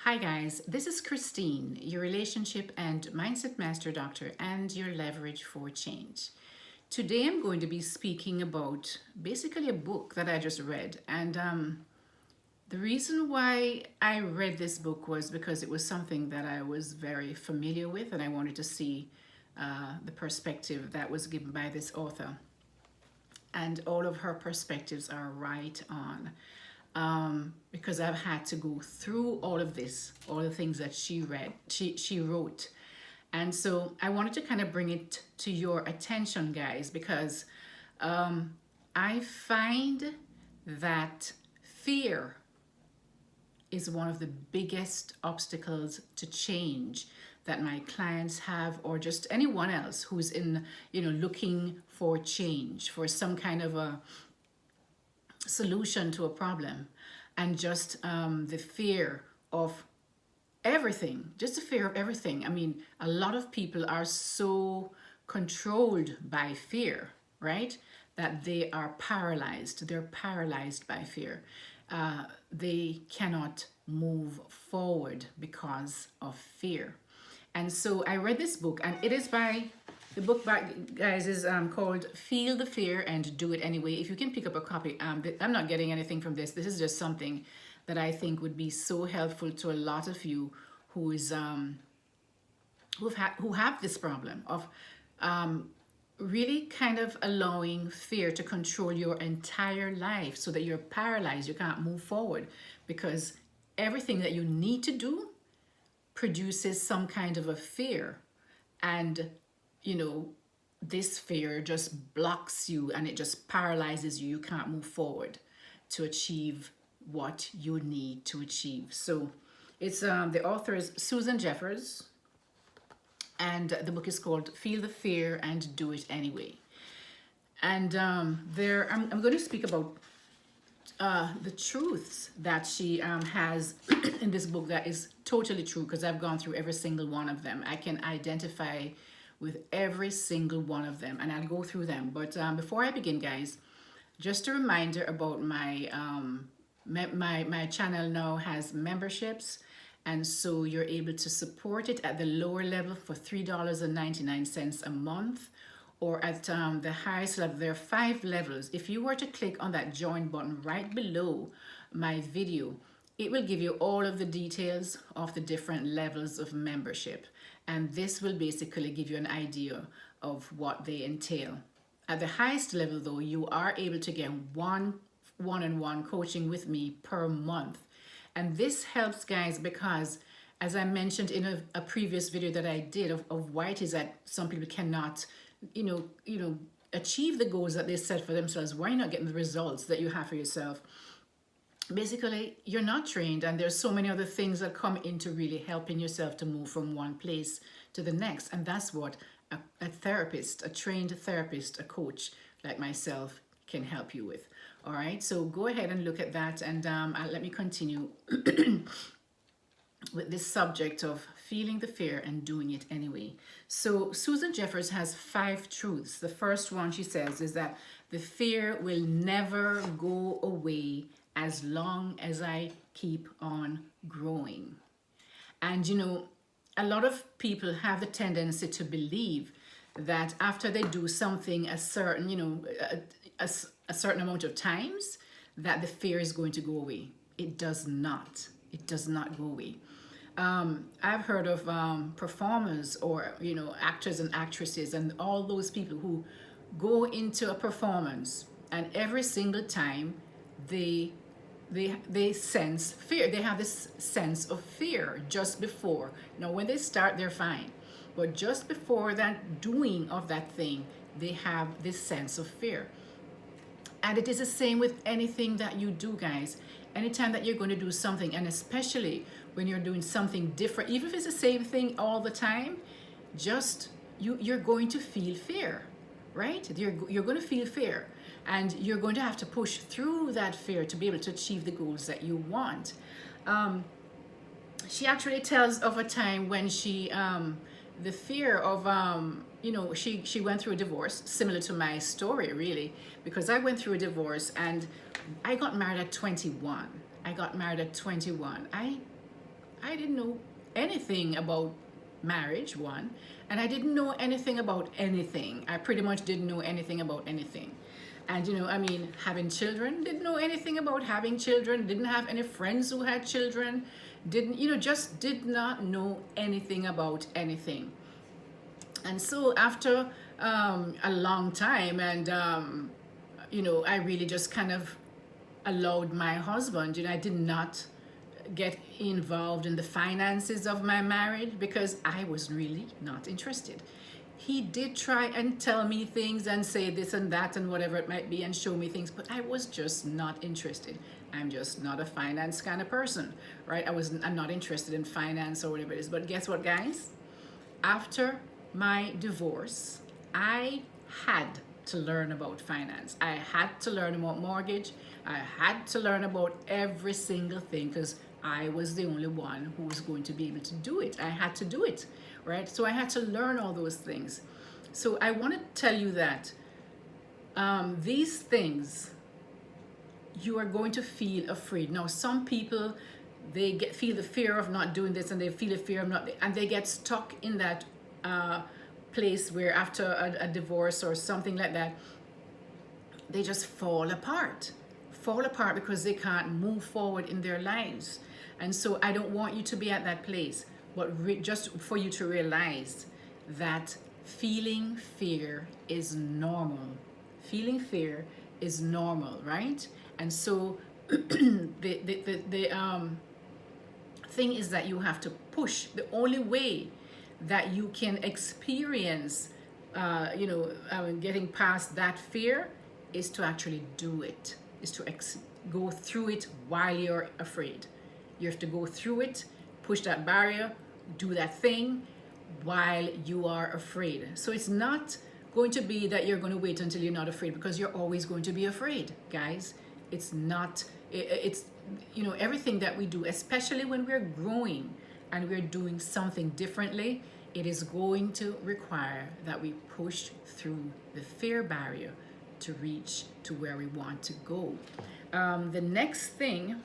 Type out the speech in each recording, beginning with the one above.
Hi guys, this is Christine, your relationship and mindset master doctor and your leverage for change. Today I'm going to be speaking about basically a book that I just read. And the reason why I read this book was because it was something that I was very familiar with and I wanted to see the perspective that was given by this author. And all of her perspectives are right on. Because I've had to go through all of this, all the things that she wrote. And so I wanted to kind of bring it to your attention, guys, because I find that fear is one of the biggest obstacles to change that my clients have, or just anyone else who's in, looking for change, for some kind of a solution to a problem. And just the fear of everything, just the fear of everything. I mean, a lot of people are so controlled by fear, right? That they are paralyzed. They're paralyzed by fear. They cannot move forward because of fear. And so I read this book, and it is by the book by guys is called Feel the Fear and Do It Anyway. If you can pick up a copy, I'm not getting anything from this. This is just something that I think would be so helpful to a lot of you who is who have this problem of really kind of allowing fear to control your entire life, so that you're paralyzed, you can't move forward, because everything that you need to do produces some kind of a fear. And this fear just blocks you and it just paralyzes you. You can't move forward to achieve what you need to achieve. So it's the author is Susan Jeffers, and the book is called Feel the Fear and Do It Anyway. And I'm going to speak about the truths that she has in this book that is totally true, because I've gone through every single one of them. I can identify with every single one of them, and I'll go through them. But before I begin, guys, just a reminder about my my channel now has memberships, and so you're able to support it at the lower level for $3.99 a month, or at the highest level. There are 5 levels. If you were to click on that join button right below my video, it will give you all of the details of the different levels of membership. And this will basically give you an idea of what they entail. At the highest level, though, you are able to get one-on-one coaching with me per month. And this helps, guys, because as I mentioned in a previous video that I did of why it is that some people cannot, achieve the goals that they set for themselves. Why not getting the results that you have for yourself? Basically, you're not trained, and there's so many other things that come into really helping yourself to move from one place to the next. And that's what a therapist, a trained therapist, a coach like myself can help you with. All right, so go ahead and look at that, and let me continue with this subject of feeling the fear and doing it anyway. So Susan Jeffers has 5 truths. The first one, she says, is that the fear will never go away as long as I keep on growing. And a lot of people have the tendency to believe that after they do something a certain, a certain amount of times, that the fear is going to go away. It does not. It does not go away. I've heard of performers, or actors and actresses, and all those people who go into a performance, and every single time they sense fear. They have this sense of fear just before. Now, when they start, they're fine, but just before that doing of that thing, they have this sense of fear. And it is the same with anything that you do, guys. Anytime that you're going to do something, and especially when you're doing something different, even if it's the same thing all the time, just you're going to feel fear, right? You're going to feel fear, and you're going to have to push through that fear to be able to achieve the goals that you want. She actually tells of a time when she the fear of she went through a divorce, similar to my story, really, because I went through a divorce, and I got married at 21. I I didn't know anything about marriage, one, and I didn't know anything about anything. I pretty much didn't know anything about anything. And I mean, having children, didn't know anything about having children, didn't have any friends who had children, didn't, just did not know anything about anything. And so after a long time, and I really just kind of allowed my husband, I did not get involved in the finances of my marriage because I was really not interested. He did try and tell me things and say this and that and whatever it might be and show me things, but I was just not interested. I'm just not a finance kind of person, right? I'm not interested in finance or whatever it is. But guess what, guys? After my divorce, I had to learn about finance. I had to learn about mortgage. I had to learn about every single thing because I was the only one who was going to be able to do it. I had to do it, right? So I had to learn all those things. So I want to tell you that these things, you are going to feel afraid. Now, some people, they feel the fear of not doing this, and they feel the fear of not, and they get stuck in that place where after a divorce or something like that, they just fall apart because they can't move forward in their lives. And so I don't want you to be at that place, but just for you to realize that feeling fear is normal. Feeling fear is normal, right? And so the thing is that you have to push. The only way that you can experience getting past that fear is to actually do it, is to go through it while you're afraid. You have to go through it, push that barrier, do that thing while you are afraid. So it's not going to be that you're going to wait until you're not afraid, because you're always going to be afraid, guys. It's not, it's, everything that we do, especially when we're growing and we're doing something differently, it is going to require that we push through the fear barrier to reach to where we want to go. The next thing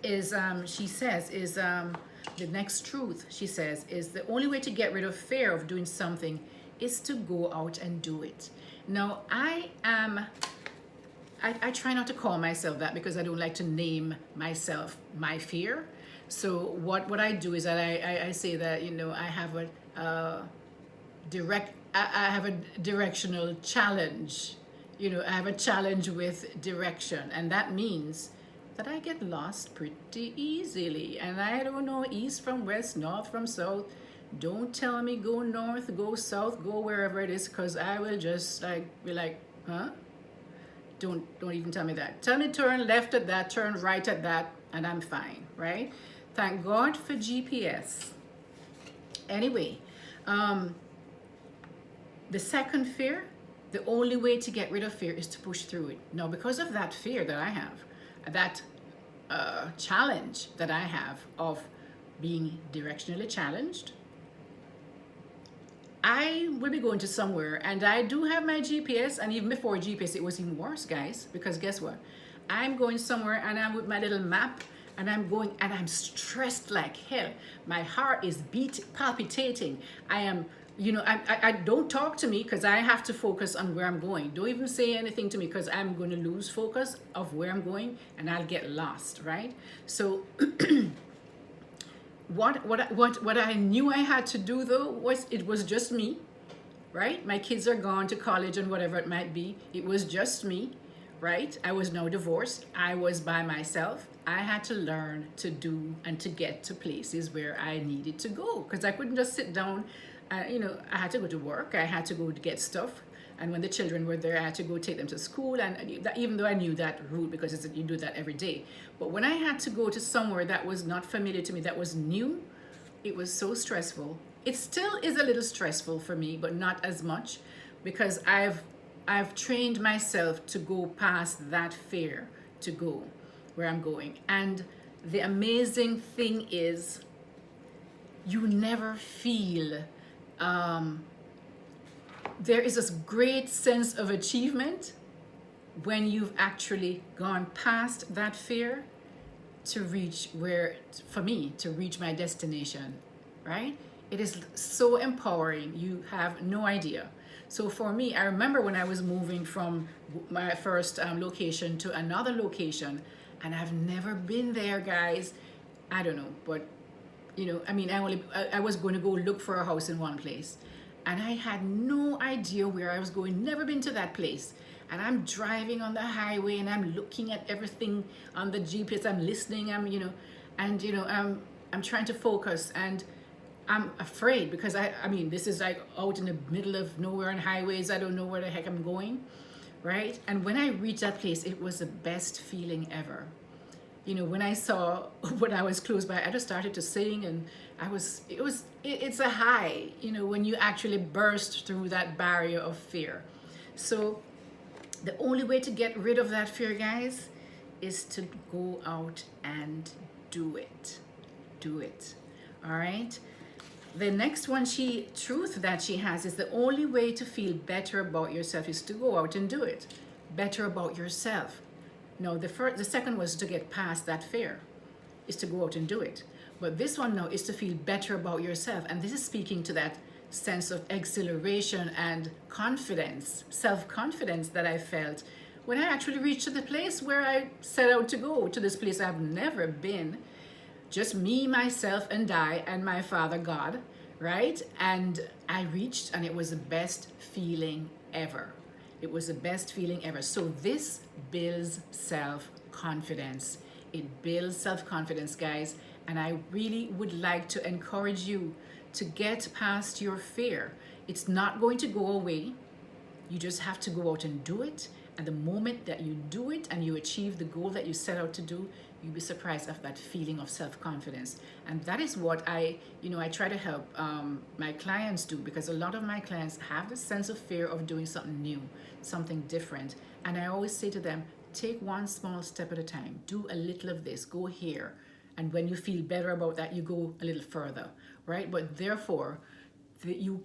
is, she says, is the next truth, she says, is the only way to get rid of fear of doing something is to go out and do it. Now, I try not to call myself that because I don't like to name myself my fear. So what I do is that I say that, I have I have a directional challenge. I have a challenge with direction, and that means that I get lost pretty easily, and I don't know east from west, north from south. Don't tell me go north, go south, go wherever it is, because I will just be like, huh? Don't even tell me that. Tell me turn left at that, turn right at that, and I'm fine, right? Thank God for GPS. Anyway, the second fear, the only way to get rid of fear is to push through it. Now, because of that fear that I have, that challenge that I have of being directionally challenged, I will be going to somewhere, and I do have my GPS, and even before GPS, it was even worse, guys, because guess what? I'm going somewhere, and I'm with my little map, and I'm going, and I'm stressed like hell. My heart is palpitating. I am, I don't talk to me because I have to focus on where I'm going. Don't even say anything to me because I'm going to lose focus of where I'm going, and I'll get lost, right? So what I knew I had to do though was, it was just me, right? My kids are gone to college and whatever it might be. It was just me, right? I was now divorced. I was by myself. I had to learn to do and to get to places where I needed to go, because I couldn't just sit down. I had to go to work. I had to go to get stuff. And when the children were there, I had to go take them to school. And that, even though I knew that route, because you do that every day. But when I had to go to somewhere that was not familiar to me, that was new, it was so stressful. It still is a little stressful for me, but not as much, because I've trained myself to go past that fear to go where I'm going. And the amazing thing is, you never feel there is this great sense of achievement when you've actually gone past that fear. to reach where, for me, to reach my destination, right? It is so empowering. You have no idea. So for me, I remember when I was moving from my first location to another location, and I've never been there, guys. I don't know, but I mean, I was going to go look for a house in one place, and I had no idea where I was going. Never been to that place. And I'm driving on the highway, and I'm looking at everything on the GPS. I'm listening. I'm trying to focus, and I'm afraid because I mean, this is like out in the middle of nowhere on highways. I don't know where the heck I'm going, right? And when I reached that place, it was the best feeling ever. When I saw when I was close by, I just started to sing, and it's a high, when you actually burst through that barrier of fear. So the only way to get rid of that fear, guys, is to go out and do it. Do it. All right. The next one, truth that she has is the only way to feel better about yourself is to go out and do it. Better about yourself. No, the second was to get past that fear, is to go out and do it. But this one now is to feel better about yourself. And this is speaking to that sense of exhilaration and confidence, self-confidence that I felt when I actually reached to the place where I set out to go, to this place I've never been. Just me, myself, and I, and my Father God, right? And I reached, and it was the best feeling ever. It was the best feeling ever. So this builds self-confidence. It builds self-confidence, guys. And I really would like to encourage you to get past your fear. It's not going to go away. You just have to go out and do it. And the moment that you do it and you achieve the goal that you set out to do, you'll be surprised at that feeling of self-confidence. And that is what I try to help my clients do, because a lot of my clients have this sense of fear of doing something new, something different. And I always say to them, take one small step at a time. Do a little of this. Go here. And when you feel better about that, you go a little further, right? But therefore, you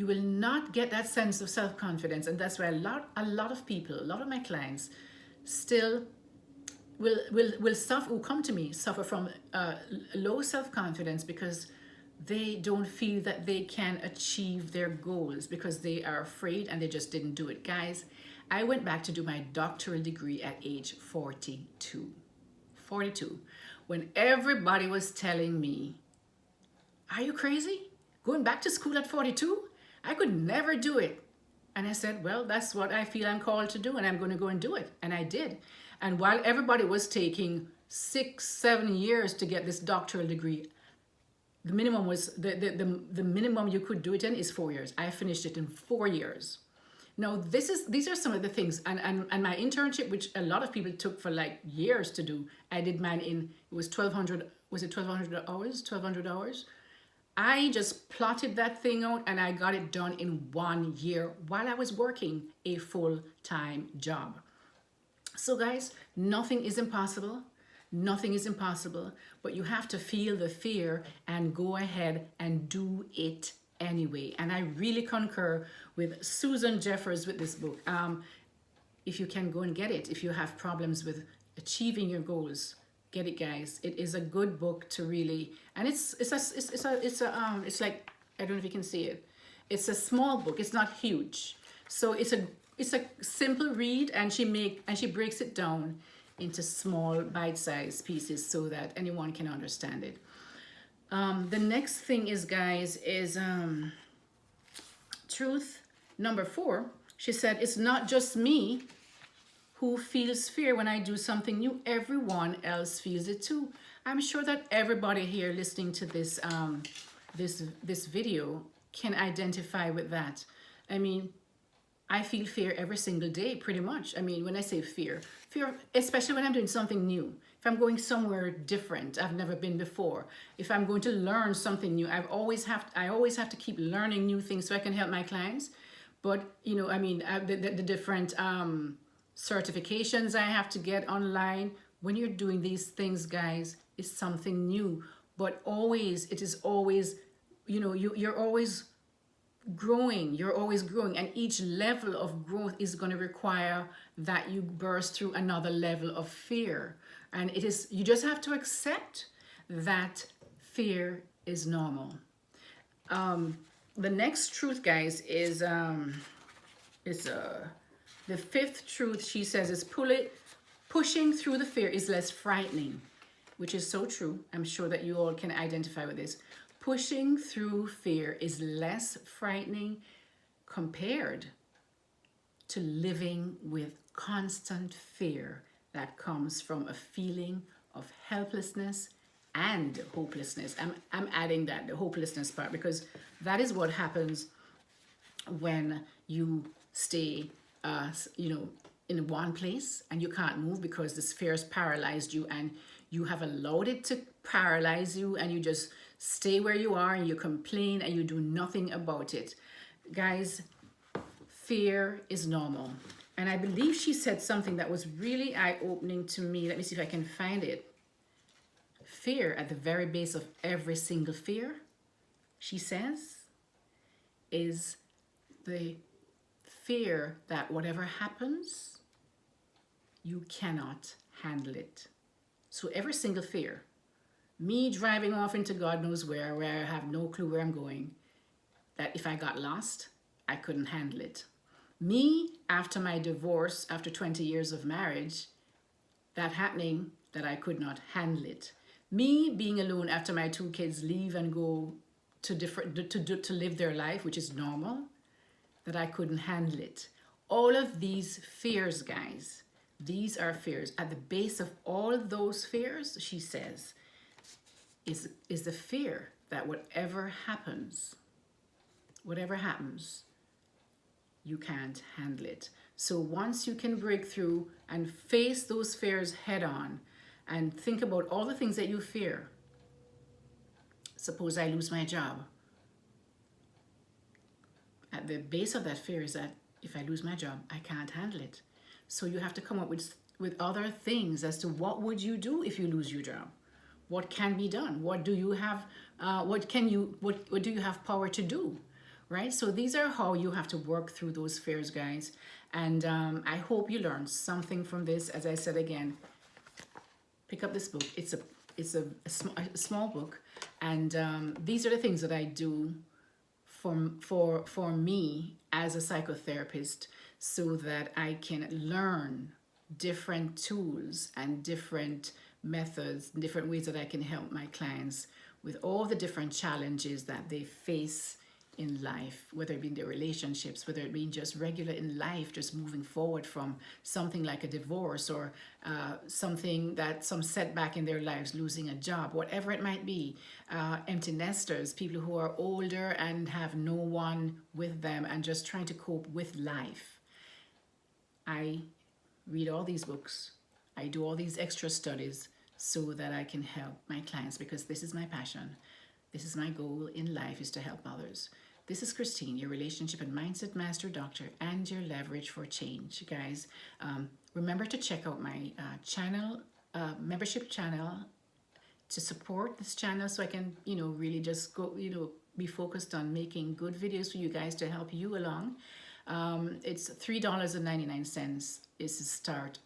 will not get that sense of self-confidence. And that's why a lot of people, a lot of my clients still will suffer, who come to me, suffer from low self-confidence because they don't feel that they can achieve their goals because they are afraid and they just didn't do it. Guys, I went back to do my doctoral degree at age 42. 42. When everybody was telling me, are you crazy? Going back to school at 42? I could never do it. And I said, well, that's what I feel I'm called to do, and I'm going to go and do it. And I did. And while everybody was taking 6-7 years to get this doctoral degree, the minimum was the minimum you could do it in is 4 years. I finished it in 4 years. Now, these are some of the things, and my internship, which a lot of people took for like years to do, I did mine in, it was 1,200, was it 1,200 hours? 1,200 hours? I just plotted that thing out and I got it done in 1 year while I was working a full-time job. So guys, nothing is impossible. Nothing is impossible, but you have to feel the fear and go ahead and do it anyway. And I really concur with Susan Jeffers with this book. If you can go and get it, if you have problems with achieving your goals, get it, guys. It is a good book to really, and it's like, I don't know if you can see it. It's a small book. It's not huge, so it's a simple read, and she breaks it down into small bite-sized pieces so that anyone can understand it. The next thing is, guys, is truth number 4. She said, it's not just me who feels fear when I do something new. Everyone else feels it too. I'm sure that everybody here listening to this this video can identify with that. I mean, I feel fear every single day, pretty much. I mean, when I say fear, especially when I'm doing something new. If I'm going somewhere different, I've never been before. If I'm going to learn something new, I always have to keep learning new things so I can help my clients. But I mean, the different certifications I have to get online. When you're doing these things, guys, it's something new. But it is always, you're always growing. You're always growing, and each level of growth is going to require that you burst through another level of fear, And it is, you just have to accept that fear is normal. The next truth, guys, is the fifth truth. She says is pushing through the fear is less frightening, which is so true. I'm sure that you all can identify with this. Pushing through fear is less frightening compared to living with constant fear that comes from a feeling of helplessness and hopelessness. I'm adding that, the hopelessness part, because that is what happens when you stay, in one place and you can't move because this fear has paralyzed you, and you have allowed it to paralyze you, and you just stay where you are and you complain and you do nothing about it. Guys, fear is normal. And I believe she said something that was really eye-opening to me. Let me see if I can find it. Fear at the very base of every single fear, she says, is the fear that whatever happens, you cannot handle it. So every single fear, me driving off into God knows where I have no clue where I'm going, that if I got lost, I couldn't handle it. Me, after my divorce, after 20 years of marriage, that happening, that I could not handle it. Me being alone after my 2 kids leave and go to live their life, which is normal, that I couldn't handle it. All of these fears, guys, these are fears. At the base of all of those fears, she says, is the fear that whatever happens, you can't handle it. So once you can break through and face those fears head on and think about all the things that you fear. Suppose I lose my job. At the base of that fear is that if I lose my job, I can't handle it. So you have to come up with other things as to what would you do if you lose your job? What can be done? What do you have? What do you have power to do? Right? So these are how you have to work through those fears, guys. And I hope you learned something from this. As I said again, pick up this book. It's a small book, and these are the things that I do for me as a psychotherapist, so that I can learn different tools and different methods, different ways that I can help my clients with all the different challenges that they face in life, whether it be in their relationships, whether it be just regular in life, just moving forward from something like a divorce or some setback in their lives, losing a job, whatever it might be, empty nesters, people who are older and have no one with them and just trying to cope with life. I read all these books. I do all these extra studies so that I can help my clients, because this is my passion. This is my goal in life, is to help others. This is Christine, your relationship and mindset master doctor, and your leverage for change. Guys, remember to check out my channel, membership channel, to support this channel, so I can, really just go, be focused on making good videos for you guys to help you along. It's $3.99 is the start,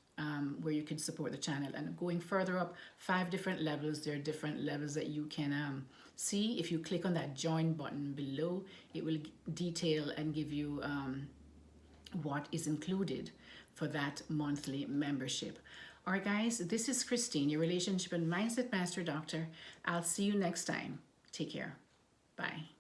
where you can support the channel, and going further up, 5 different levels. There are different levels that you can see. If you click on that join button below, it will detail and give you what is included for that monthly membership. All right, guys, this is Christine, your relationship and mindset master doctor. I'll see you next time. Take care. Bye.